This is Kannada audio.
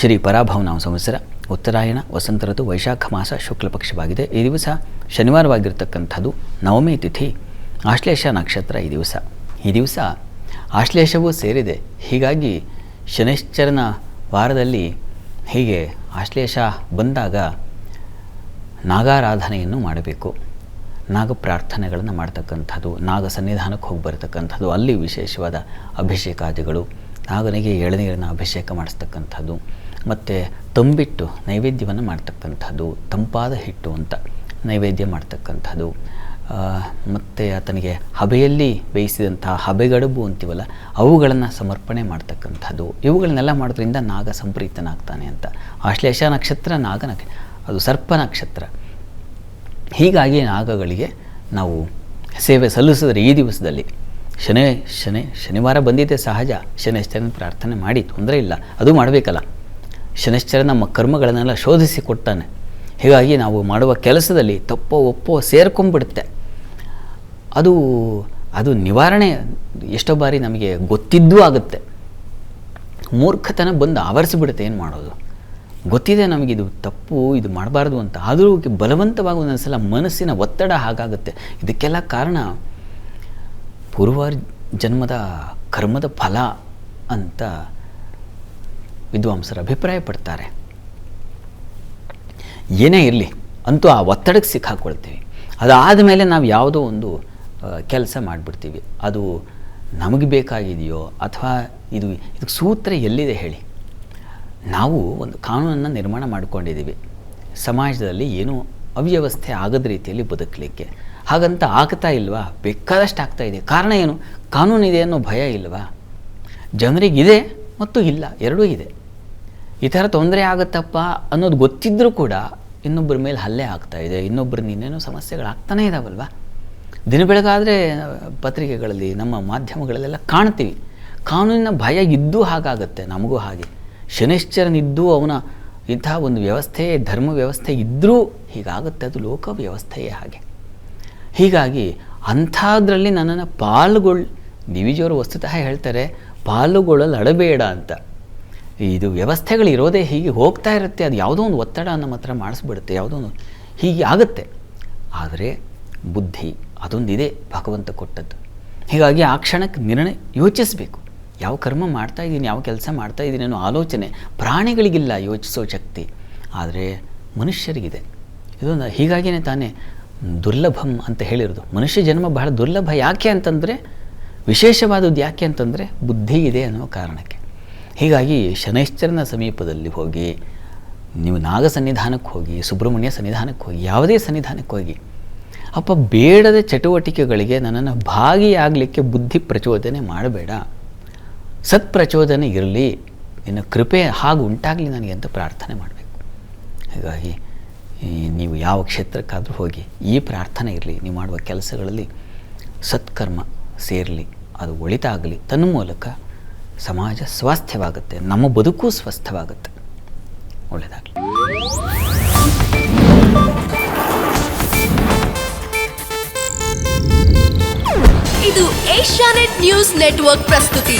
ಶ್ರೀ ಪರಾಭವನಾಮ ಸಂವತ್ಸರ ಉತ್ತರಾಯಣ ವಸಂತ ಋತು ವೈಶಾಖ ಮಾಸ ಶುಕ್ಲ ಪಕ್ಷವಾಗಿದೆ. ಈ ದಿವಸ ಶನಿವಾರವಾಗಿರ್ತಕ್ಕಂಥದ್ದು, ನವಮಿ ತಿಥಿ, ಆಶ್ಲೇಷ ನಕ್ಷತ್ರ. ಈ ದಿವಸ ಆಶ್ಲೇಷವೂ ಸೇರಿದೆ. ಹೀಗಾಗಿ ಶನೈಶ್ಚರನ ವಾರದಲ್ಲಿ ಹೀಗೆ ಆಶ್ಲೇಷ ಬಂದಾಗ ನಾಗಾರಾಧನೆಯನ್ನು ಮಾಡಬೇಕು. ನಾಗ ಪ್ರಾರ್ಥನೆಗಳನ್ನು ಮಾಡ್ತಕ್ಕಂಥದ್ದು, ನಾಗ ಸನ್ನಿಧಾನಕ್ಕೆ ಹೋಗಿ ಬರತಕ್ಕಂಥದ್ದು, ಅಲ್ಲಿ ವಿಶೇಷವಾದ ಅಭಿಷೇಕಾದಿಗಳು, ನಾಗನಿಗೆ ಎಳನೀರಿನ ಅಭಿಷೇಕ ಮಾಡಿಸ್ತಕ್ಕಂಥದ್ದು, ಮತ್ತು ತಂಬಿಟ್ಟು ನೈವೇದ್ಯವನ್ನು ಮಾಡ್ತಕ್ಕಂಥದ್ದು, ತಂಪಾದ ಹಿಟ್ಟು ಅಂತ ನೈವೇದ್ಯ ಮಾಡ್ತಕ್ಕಂಥದ್ದು, ಮತ್ತು ಆತನಿಗೆ ಹಬೆಯಲ್ಲಿ ಬೇಯಿಸಿದಂತಹ ಹಬೆಗಡುಬು ಅಂತೀವಲ್ಲ ಅವುಗಳನ್ನು ಸಮರ್ಪಣೆ ಮಾಡ್ತಕ್ಕಂಥದ್ದು. ಇವುಗಳನ್ನೆಲ್ಲ ಮಾಡೋದ್ರಿಂದ ನಾಗ ಸಂಪ್ರೀತನಾಗ್ತಾನೆ ಅಂತ. ಆಶ್ಲೇಷ ನಕ್ಷತ್ರ ಅದು ಸರ್ಪ ನಕ್ಷತ್ರ. ಹೀಗಾಗಿ ನಾಗಗಳಿಗೆ ನಾವು ಸೇವೆ ಸಲ್ಲಿಸಿದ್ರೆ ಈ ದಿವಸದಲ್ಲಿ ಶನಿವಾರ ಬಂದಿದ್ದೆ ಸಹಜ. ಶನೈಶ್ಚರನ ಪ್ರಾರ್ಥನೆ ಮಾಡಿ ತೊಂದರೆ ಇಲ್ಲ, ಅದು ಮಾಡಬೇಕಲ್ಲ. ಶನೈಶ್ಚರ ನಮ್ಮ ಕರ್ಮಗಳನ್ನೆಲ್ಲ ಶೋಧಿಸಿ ಕೊಡ್ತಾನೆ. ಹೀಗಾಗಿ ನಾವು ಮಾಡುವ ಕೆಲಸದಲ್ಲಿ ತಪ್ಪೋ ಒಪ್ಪೋ ಸೇರ್ಕೊಂಡ್ಬಿಡುತ್ತೆ. ಅದು ನಿವಾರಣೆ ಎಷ್ಟೋ ಬಾರಿ ನಮಗೆ ಗೊತ್ತಿದ್ದೂ ಆಗುತ್ತೆ. ಮೂರ್ಖತನ ಬಂದು ಆವರಿಸಿಬಿಡುತ್ತೆ. ಏನು ಮಾಡೋದು ಗೊತ್ತಿದೆ ನಮಗಿದು ತಪ್ಪು, ಇದು ಮಾಡಬಾರ್ದು ಅಂತ, ಆದರೂ ಬಲವಂತವಾಗಿ ಒಂದೊಂದು ಸಲ ಮನಸ್ಸಿನ ಒತ್ತಡ ಹಾಗಾಗುತ್ತೆ. ಇದಕ್ಕೆಲ್ಲ ಕಾರಣ ಪೂರ್ವ ಜನ್ಮದ ಕರ್ಮದ ಫಲ ಅಂತ ವಿದ್ವಾಂಸರು ಅಭಿಪ್ರಾಯ ಪಡ್ತಾರೆ. ಏನೇ ಇರಲಿ ಅಂತೂ ಆ ಒತ್ತಡಕ್ಕೆ ಸಿಕ್ಕಾಕೊಳ್ತೀವಿ. ಅದಾದ ಮೇಲೆ ನಾವು ಯಾವುದೋ ಒಂದು ಕೆಲಸ ಮಾಡಿಬಿಡ್ತೀವಿ. ಅದು ನಮಗೆ ಬೇಕಾಗಿದೆಯೋ ಅಥವಾ ಇದಕ್ಕೆ ಸೂತ್ರ ಎಲ್ಲಿದೆ ಹೇಳಿ? ನಾವು ಒಂದು ಕಾನೂನನ್ನು ನಿರ್ಮಾಣ ಮಾಡಿಕೊಂಡಿದ್ದೀವಿ. ಸಮಾಜದಲ್ಲಿ ಏನೂ ಅವ್ಯವಸ್ಥೆ ಆಗದ ರೀತಿಯಲ್ಲಿ ಬದುಕಲಿಕ್ಕೆ. ಹಾಗಂತ ಆಗ್ತಾ ಇಲ್ವಾ? ಬೇಕಾದಷ್ಟು ಆಗ್ತಾ ಇದೆ. ಕಾರಣ ಏನು? ಕಾನೂನಿದೆ ಅನ್ನೋ ಭಯ ಇಲ್ವಾ? ಜನರಿಗಿದೆ ಮತ್ತು ಇಲ್ಲ, ಎರಡೂ ಇದೆ. ಈ ಥರ ತೊಂದರೆ ಆಗುತ್ತಪ್ಪ ಅನ್ನೋದು ಗೊತ್ತಿದ್ದರೂ ಕೂಡ ಇನ್ನೊಬ್ಬರ ಮೇಲೆ ಹಲ್ಲೆ ಆಗ್ತಾಯಿದೆ, ಇನ್ನೊಬ್ಬರನ್ನ ಇನ್ನೇನೋ ಸಮಸ್ಯೆಗಳಾಗ್ತಾನೇ ಇದ್ದಾವಲ್ವ. ದಿನ ಬೆಳಗಾದರೆ ಪತ್ರಿಕೆಗಳಲ್ಲಿ ನಮ್ಮ ಮಾಧ್ಯಮಗಳಲ್ಲೆಲ್ಲ ಕಾಣ್ತೀವಿ. ಕಾನೂನಿನ ಭಯ ಇದ್ದೂ ಹಾಗಾಗುತ್ತೆ. ನಮಗೂ ಹಾಗೆ ಶನೈಶ್ಚರನಿದ್ದು ಅವನ ಇಂಥ ಒಂದು ವ್ಯವಸ್ಥೆ, ಧರ್ಮ ವ್ಯವಸ್ಥೆ ಇದ್ದರೂ ಹೀಗಾಗುತ್ತೆ. ಅದು ಲೋಕ ವ್ಯವಸ್ಥೆಯೇ ಹಾಗೆ. ಹೀಗಾಗಿ ಅಂಥದ್ರಲ್ಲಿ ನನ್ನನ್ನು ಡಿ ವಿ ಜಿಯವರು ವಸ್ತುತಃ ಹೇಳ್ತಾರೆ, ಪಾಲುಗೊಳ್ಳಲು ಅಡಬೇಡ ಅಂತ. ಇದು ವ್ಯವಸ್ಥೆಗಳಿರೋದೇ ಹೀಗೆ ಹೋಗ್ತಾ ಇರುತ್ತೆ. ಅದು ಯಾವುದೋ ಒಂದು ಒತ್ತಡ ನಮ್ಮ ಹತ್ರ ಮಾಡಿಸ್ಬಿಡುತ್ತೆ, ಯಾವುದೋ ಒಂದು ಹೀಗೆ ಆಗುತ್ತೆ. ಆದರೆ ಬುದ್ಧಿ ಅದೊಂದಿದೆ ಭಗವಂತ ಕೊಟ್ಟದ್ದು. ಹೀಗಾಗಿ ಆ ಕ್ಷಣಕ್ಕೆ ನಿರ್ಣಯ ಯೋಚಿಸಬೇಕು. ಯಾವ ಕರ್ಮ ಮಾಡ್ತಾಯಿದ್ದೀನಿ, ಯಾವ ಕೆಲಸ ಮಾಡ್ತಾಯಿದ್ದೀನಿ ಅನ್ನೋ ಆಲೋಚನೆ ಪ್ರಾಣಿಗಳಿಗಿಲ್ಲ ಯೋಚಿಸೋ ಶಕ್ತಿ, ಆದರೆ ಮನುಷ್ಯರಿಗಿದೆ. ಇದೊಂದು ಹೀಗಾಗಿಯೇ ತಾನೇ ದುರ್ಲಭಂ ಅಂತ ಹೇಳಿರೋದು. ಮನುಷ್ಯ ಜನ್ಮ ಬಹಳ ದುರ್ಲಭ. ಯಾಕೆ ಅಂತಂದರೆ, ವಿಶೇಷವಾದದ್ದು ಯಾಕೆ ಅಂತಂದರೆ ಬುದ್ಧಿ ಇದೆ ಅನ್ನೋ ಕಾರಣಕ್ಕೆ. ಹೀಗಾಗಿ ಶನೈಶ್ಚರನ ಸಮೀಪದಲ್ಲಿ ಹೋಗಿ, ನೀವು ನಾಗ ಸನ್ನಿಧಾನಕ್ಕೆ ಹೋಗಿ, ಸುಬ್ರಹ್ಮಣ್ಯ ಸನ್ನಿಧಾನಕ್ಕೆ ಹೋಗಿ, ಯಾವುದೇ ಸನ್ನಿಧಾನಕ್ಕೆ ಹೋಗಿ, ಅಪ್ಪ ಬೇಡದ ಚಟುವಟಿಕೆಗಳಿಗೆ ನನ್ನನ್ನು ಭಾಗಿಯಾಗಲಿಕ್ಕೆ ಬುದ್ಧಿ ಪ್ರಚೋದನೆ ಮಾಡಬೇಡ, ಸತ್ಪ್ರಚೋದನೆ ಇರಲಿ, ನಿನ್ನ ಕೃಪೆ ಹಾಗೂ ಉಂಟಾಗಲಿ ನನಗೆ ಅಂತ ಪ್ರಾರ್ಥನೆ ಮಾಡಬೇಕು. ಹೀಗಾಗಿ ನೀವು ಯಾವ ಕ್ಷೇತ್ರಕ್ಕಾದರೂ ಹೋಗಿ ಈ ಪ್ರಾರ್ಥನೆ ಇರಲಿ. ನೀವು ಮಾಡುವ ಕೆಲಸಗಳಲ್ಲಿ ಸತ್ಕರ್ಮ ಸೇರಲಿ, ಅದು ಒಳಿತಾಗಲಿ. ತನ್ನ ಮೂಲಕ ಸಮಾಜ ಸ್ವಾಸ್ಥ್ಯವಾಗುತ್ತೆ, ನಮ್ಮ ಬದುಕು ಸ್ವಸ್ಥವಾಗುತ್ತೆ. ಒಳ್ಳೆಯದಾಗಲಿ. ಇದು ಏಷ್ಯಾನೆಟ್ ನ್ಯೂಸ್ ನೆಟ್ವರ್ಕ್ ಪ್ರಸ್ತುತಿ.